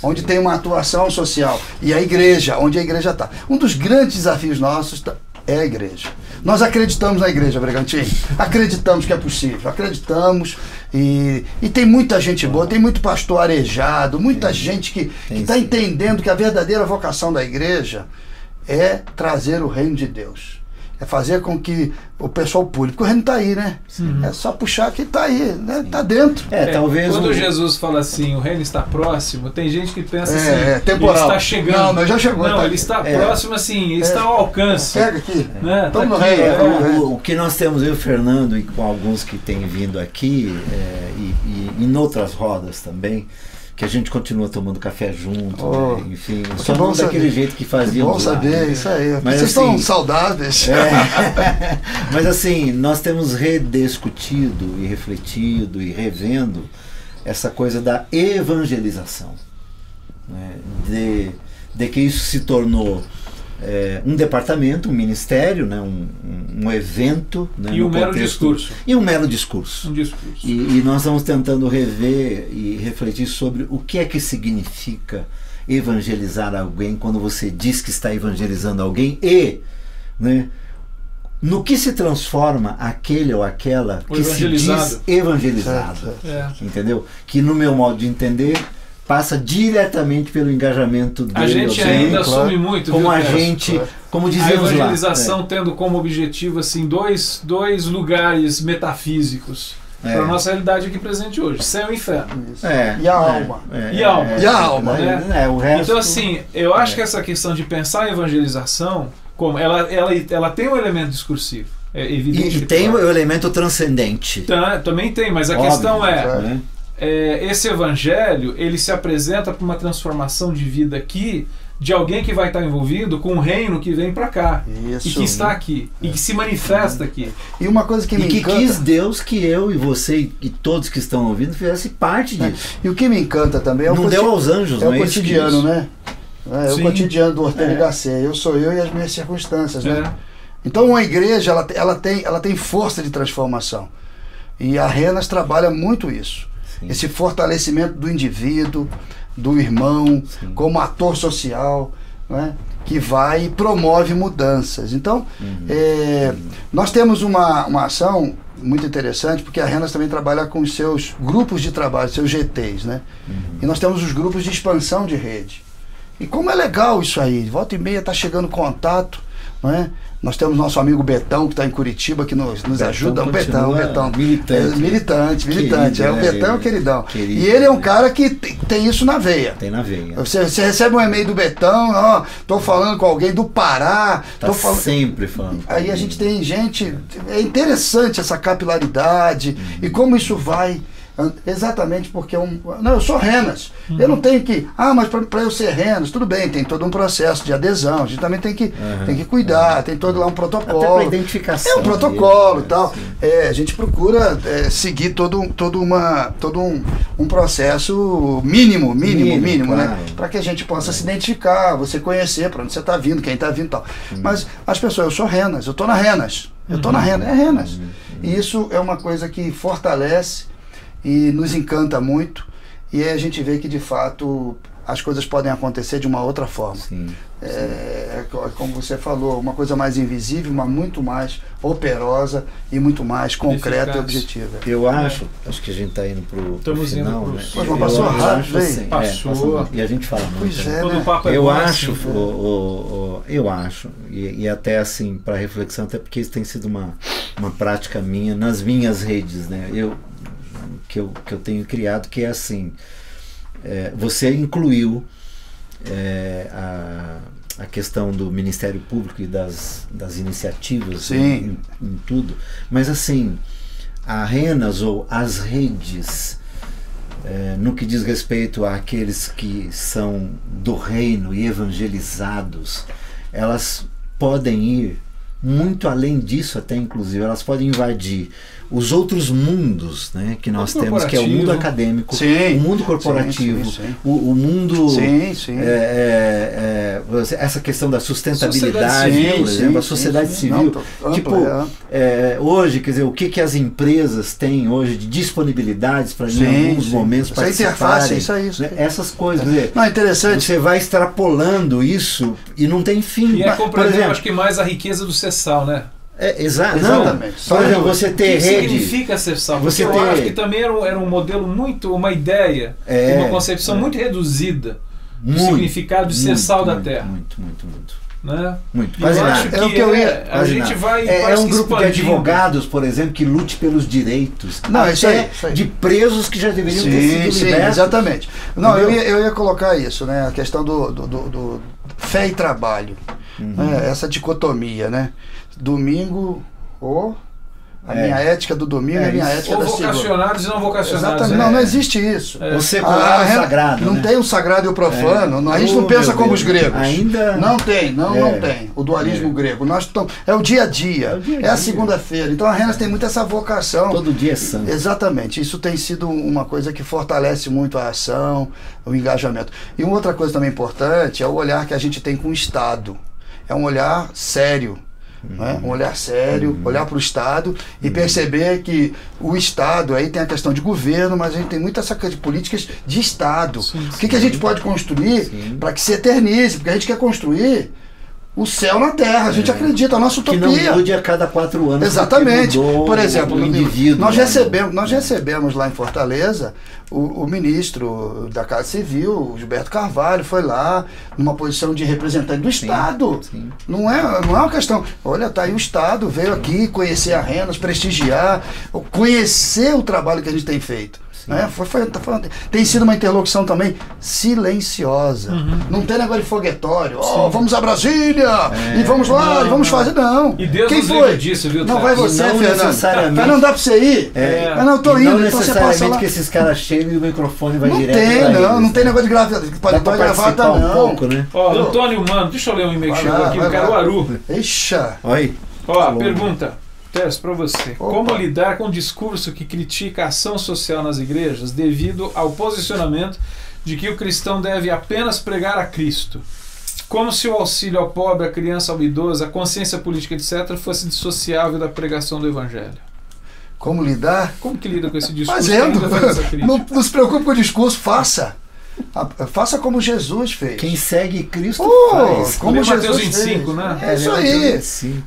Onde tem uma atuação social. E a igreja, onde a igreja está. Um dos grandes desafios nossos é a igreja. Nós acreditamos na igreja, Bragantino. Acreditamos que é possível. Acreditamos. E tem muita gente boa, tem muito pastor arejado, muita gente que está entendendo que a verdadeira vocação da igreja é trazer o reino de Deus. É fazer com que o pessoal pule. Porque o reino está aí, né? É só puxar que está aí, né? Está dentro. Talvez quando Jesus fala assim, o reino está próximo, tem gente que pensa assim, temporal. Ele está chegando. Não, mas já chegou. Não, ele está próximo assim, ele está ao alcance. Pega aqui. Né? Estamos no reino. O que nós temos, eu e o Fernando, e com alguns que têm vindo aqui, e em outras rodas também, que a gente continua tomando café junto, né? Enfim, só não daquele jeito que fazíamos. Bom saber, né? isso aí. Mas, vocês estão saudáveis. Mas assim, nós temos rediscutido e refletido e revendo essa coisa da evangelização, né? De que isso se tornou um departamento, um ministério, né? um evento, né? E um mero discurso. E um mero discurso. Um discurso. E nós estamos tentando rever e refletir sobre o que é que significa evangelizar alguém quando você diz que está evangelizando alguém e, né, no que se transforma aquele ou aquela que se diz evangelizado. Entendeu? Que no meu modo de entender passa diretamente pelo engajamento dele. A gente ainda assume muito, como viu, a gente, como dizemos a evangelização lá, tendo como objetivo assim dois lugares metafísicos para a nossa realidade aqui presente hoje, céu e inferno. E a alma. E a alma, né? O resto, então assim, eu acho que essa questão de pensar a evangelização, como ela tem um elemento discursivo. É evidente. E tem o elemento transcendente. Também tem, mas a questão esse evangelho, ele se apresenta para uma transformação de vida aqui, de alguém que vai estar envolvido com um reino que vem para cá. Isso. E que está aqui, e que se manifesta aqui. E uma coisa que me encanta, quis Deus que eu e você e todos que estão ouvindo fizesse parte disso. E o que me encanta também não deu aos anjos, o cotidiano, né? É o cotidiano do Ortega Gasset. Eu sou eu e as minhas circunstâncias, né? Então uma igreja, ela tem força de transformação. E a Renas trabalha muito isso. Sim. Esse fortalecimento do indivíduo, do irmão, como ator social, né, que vai e promove mudanças. Então, nós temos uma ação muito interessante, porque a Renas também trabalha com os seus grupos de trabalho, seus GTs, né? E nós temos os grupos de expansão de rede. E como é legal isso aí, volta e meia está chegando contato, não é? Nós temos nosso amigo Betão, que está em Curitiba, que nos ajuda. O Betão. Militante. Querido, o Betão é o queridão. E ele é um cara que tem isso na veia. Tem na veia. Você recebe um e-mail do Betão, estou falando com alguém do Pará. Sempre falando. Aí a gente tem gente. É interessante essa capilaridade e como isso vai. Exatamente porque eu sou Renas. Eu não tenho que. Mas para eu ser Renas, tudo bem, tem todo um processo de adesão. A gente também tem que cuidar, tem todo lá um protocolo. Até para identificação. É um protocolo e tal. A gente procura seguir todo um processo mínimo, claro, né? Para que a gente possa se identificar, você conhecer para onde você está vindo, quem está vindo e tal. Mas as pessoas, eu sou Renas, eu estou na Renas. Eu estou na Renas, é Renas. E isso é uma coisa que fortalece e nos encanta muito, e aí a gente vê que de fato as coisas podem acontecer de uma outra forma. Sim. Como você falou, uma coisa mais invisível, mas muito mais operosa e muito mais concreta e objetiva. Eu acho que a gente está indo para o final. Né? Mas passou rápido, assim, passou. E a gente fala muito. Pois é, né? Eu acho, e até assim, para reflexão, até porque isso tem sido uma prática minha, nas minhas redes, né? Que eu tenho criado, que é assim, você incluiu a questão do Ministério Público e das iniciativas em tudo, mas assim, a Renas ou as redes, no que diz respeito àqueles que são do reino e evangelizados, elas podem ir muito além disso, até inclusive elas podem invadir os outros mundos, né, que nós temos, que é o mundo acadêmico, o mundo corporativo, o mundo, essa questão da sustentabilidade, por exemplo, a sociedade civil. Hoje, quer dizer, o que as empresas têm hoje de disponibilidades para em alguns momentos participarem, né, essas coisas. Quer dizer, não, é interessante. Você vai extrapolando isso e não tem fim. E compreender, acho que mais a riqueza do CESAL, né? Exatamente. Por exemplo, você ter rede. O que significa CESAL? Porque eu acho que também era um modelo muito, uma ideia, uma concepção muito reduzida do significado de CESAL da Terra. Muito. Né? Muito. Eu acho que a gente vai. É um grupo de advogados, por exemplo, que lute pelos direitos. Isso aí. De presos que já deveriam ter sido libertos. Exatamente. Não, eu ia colocar isso, né? A questão do fé e trabalho. Né? Essa dicotomia, né? Domingo ou a minha ética do domingo e a minha ética da segunda. Vocacionados e não vocacionados. Exatamente. Não existe isso. O secular e o sagrado. Não tem o sagrado e o profano. A gente não pensa como os gregos. Ainda não tem. O dualismo grego. É o dia a dia. É a segunda-feira. Então a Renas tem muito essa vocação. Todo dia é santo. Exatamente. Isso tem sido uma coisa que fortalece muito a ação, o engajamento. E uma outra coisa também importante é o olhar que a gente tem com o Estado. É um olhar sério. Né? Um olhar sério, olhar para o Estado e perceber que o Estado, aí tem a questão de governo, mas a gente tem muita essa coisa de políticas de Estado. O que a gente pode construir para que se eternize? Porque a gente quer construir o céu na terra, a gente acredita, a nossa utopia. Que não mude a cada 4 anos. Exatamente. Por exemplo, o indivíduo, nós recebemos lá em Fortaleza o ministro da Casa Civil, Gilberto Carvalho, foi lá numa posição de representante do Estado. Não é uma questão. Olha, tá aí o Estado, veio aqui conhecer a Renas, prestigiar, conhecer o trabalho que a gente tem feito. Né? Tem sido uma interlocução também silenciosa. Não tem negócio de foguetório. Vamos a Brasília e vamos lá e vamos fazer. Não. E Deus quem nos foi? Disso, viu, não vai você, Fernando. Mas não dá pra você ir. Mas não, tô indo. Não necessariamente então você que esses caras chegam e o microfone vai direto. Não tem negócio de gravata, não. Pouco, né? Antônio Mano, deixa eu ler um e-mail que chegou aqui do Caruaru. Eixa. Oi. Pergunta. Para você. Como lidar com um discurso que critica a ação social nas igrejas devido ao posicionamento de que o cristão deve apenas pregar a Cristo? Como se o auxílio ao pobre, à criança, ao idoso, a consciência política, etc., fosse dissociável da pregação do Evangelho. Como lidar? Como que lida com esse discurso? Fazendo. Não se preocupe com o discurso, faça. Faça como Jesus fez. Quem segue Cristo faz. Como Mateus 25, né? É isso aí.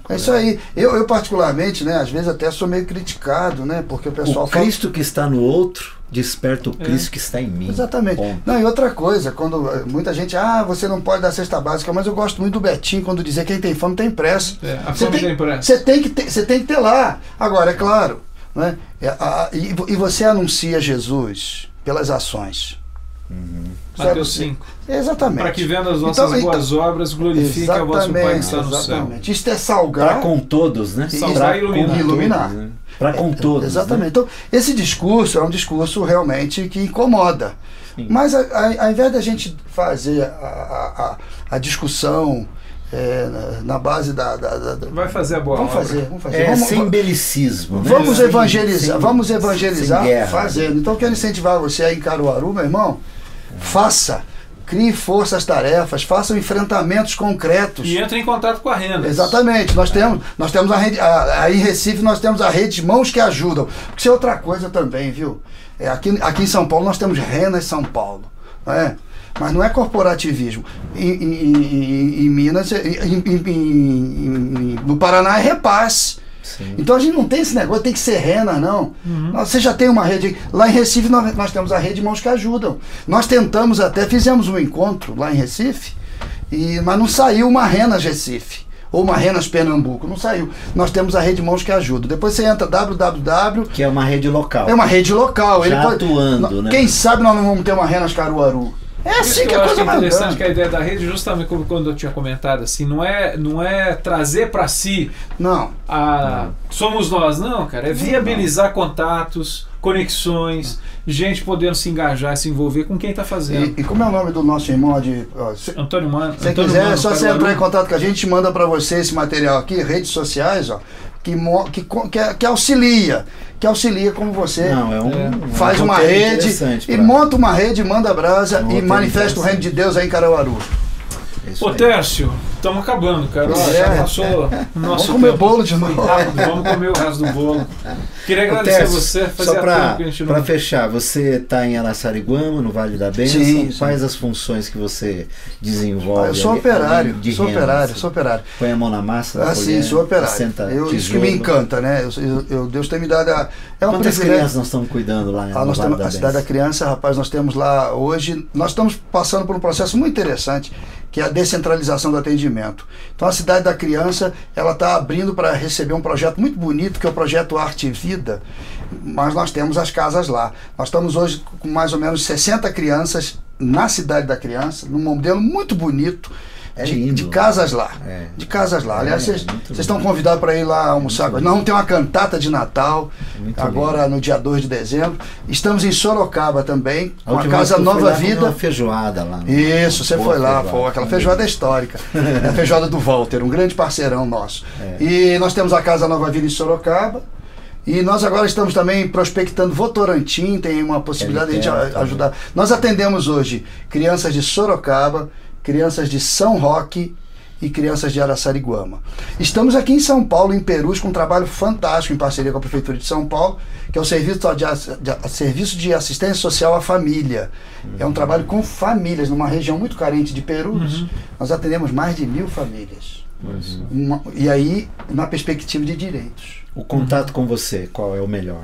É isso aí. Eu particularmente, né, às vezes até sou meio criticado, né, porque o pessoal fala... Cristo que está no outro desperta o Cristo que está em mim. Exatamente. Ponto. Não, e outra coisa, quando muita gente, você não pode dar cesta básica, mas eu gosto muito do Betinho quando dizia quem tem fome tem pressa. A fome tem pressa. Você tem que ter lá. Agora, é claro, né, e você anuncia Jesus pelas ações. Mateus 5. Exatamente. Para que vendo as nossas boas obras, glorifique ao vosso Pai que está no céu. Isto é salgar. Para com todos, né? Salgar e iluminar. Para com todos. Exatamente. Né? Então, esse discurso é um discurso realmente que incomoda. Sim. Mas ao invés da gente fazer a discussão na base da... Vai fazer a boa Vamos fazer. Sem belicismo. Né? Vamos evangelizar fazendo. Então, quero incentivar você aí em Caruaru, meu irmão. Faça. Crie forças-tarefas, façam enfrentamentos concretos. E entre em contato com a Renas. Exatamente. Nós temos a rede, aí em Recife nós temos a rede de Mãos que Ajudam. Isso é outra coisa também, viu? Aqui em São Paulo nós temos Renas São Paulo. Não é? mas não é corporativismo. Em Minas, no Paraná é repasse. Sim. Então a gente não tem esse negócio, tem que ser rena, não. Você já tem uma rede. Lá em Recife nós temos a rede Mãos que Ajudam. Nós tentamos até, fizemos um encontro lá em Recife, mas não saiu uma Renas Recife. Ou uma Renas Pernambuco, não saiu. Nós temos a rede Mãos que Ajudam. Depois você entra www. Que é uma rede local. É uma rede local. Já atuando, né? Quem sabe nós não vamos ter uma Renas Caruaru. É assim que a coisa vai interessante que a ideia da rede, justamente como quando eu tinha comentado, assim, não é trazer para si somos nós, não, cara, é viabilizar contatos, conexões, gente podendo se engajar, se envolver com quem está fazendo. E como é o nome do nosso irmão Antônio Mano. Se quiser, é só você entrar em contato com a gente, manda para você esse material aqui, redes sociais, que auxilia como você faz uma rede e monta uma rede, manda brasa e manifesta o reino de Deus aí em Caruaru. Ô Tércio, estamos acabando, cara. Já passou o nosso Vamos comer bolo de novo. Vamos comer o resto do bolo. Queria agradecer a você. Só para fechar, você está em Araçariguama, no Vale da Bênção. Sim. Quais as funções que você desenvolve? Eu sou operário, sou operário. Põe a mão na massa. Sim, sou operário. Isso que me encanta, né? Deus tem me dado Quantas crianças nós estamos cuidando lá no Vale da Bênção? A Cidade da Criança, rapaz, nós temos lá hoje, nós estamos passando por um processo muito interessante, que é a descentralização do atendimento. Então a Cidade da Criança, ela está abrindo para receber um projeto muito bonito, que é o projeto Arte e Vida, mas nós temos as casas lá. Nós estamos hoje com mais ou menos 60 crianças na Cidade da Criança, num modelo muito bonito, de casas lá. De casas lá. Aliás, vocês estão convidados para ir lá almoçar. Nós vamos ter uma cantata de Natal, agora no dia 2 de dezembro. Estamos em Sorocaba também, com a Casa Nova Vida. Uma feijoada lá. Isso, você foi lá, aquela feijoada histórica. A feijoada do Walter, um grande parceirão nosso. E nós temos a Casa Nova Vida em Sorocaba. E nós agora estamos também prospectando Votorantim, tem uma possibilidade de a gente ajudar. Nós atendemos hoje crianças de Sorocaba, crianças de São Roque e crianças de Araçariguama. Estamos aqui em São Paulo, em Perus, com um trabalho fantástico em parceria com a Prefeitura de São Paulo, que é o Serviço de Assistência Social à Família. É um trabalho com famílias, numa região muito carente de Perus. Nós atendemos mais de 1.000 famílias. E aí, na perspectiva de direitos. O contato com você, qual é o melhor?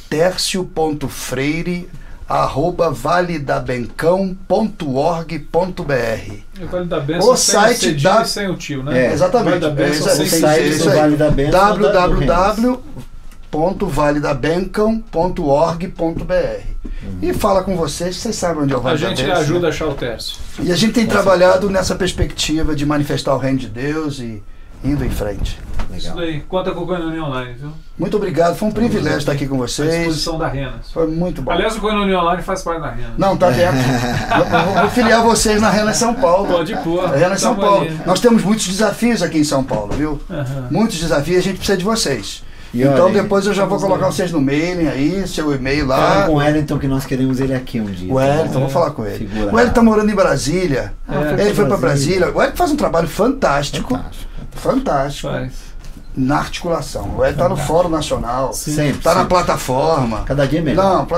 tercio.freire@valedabencão.org.br. O Vale da Bênção o site sem o tio, né? Exatamente. Vale da Bênção o site do Vale da Bênção, www.valedabencão.org.br. E fala com vocês sabem onde é o Vale da Bênção. A gente ajuda a achar o Tércio. E a gente tem trabalhado nessa perspectiva de manifestar o reino de Deus e indo em frente. Legal. Isso daí. Conta com o Koinonia Online, viu? Muito obrigado, foi um privilégio estar aqui com vocês. A disposição da Renas. Foi muito bom. Aliás, o Koinonia Online faz parte da Renas. Não, tá dentro. Eu vou filiar vocês na Renas São Paulo. Pode pôr. Renas São Paulo. Nós temos muitos desafios aqui em São Paulo, viu? Muitos desafios, a gente precisa de vocês. Então depois eu já vou colocar vocês no mailing aí, seu e-mail lá. Fala com o Wellington que nós queremos ele aqui um dia. O Wellington, vou falar com ele. O Wellington tá morando em Brasília. Ele foi para Brasília. O Wellington faz um trabalho fantástico. Fantástico. Na articulação. O Wellington tá no Fórum Nacional. Sempre. Tá na plataforma. Cada dia melhor. Não,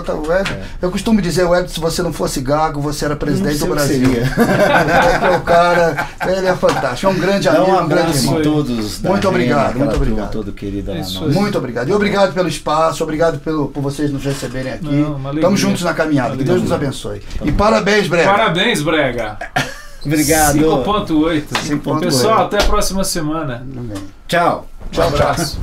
eu costumo dizer, Wellington, se você não fosse gago, você era presidente do Brasil. Porque o cara, ele é fantástico. É um grande amigo, um grande irmão. Todos muito obrigado, muito obrigado. Todo querido muito obrigado. E obrigado pelo espaço, obrado por vocês nos receberem aqui. Estamos juntos na caminhada. Que Deus nos abençoe. E parabéns, Brega. Parabéns, Brega. Obrigado. 5.8. Pessoal, até a próxima semana. Tchau. Um abraço.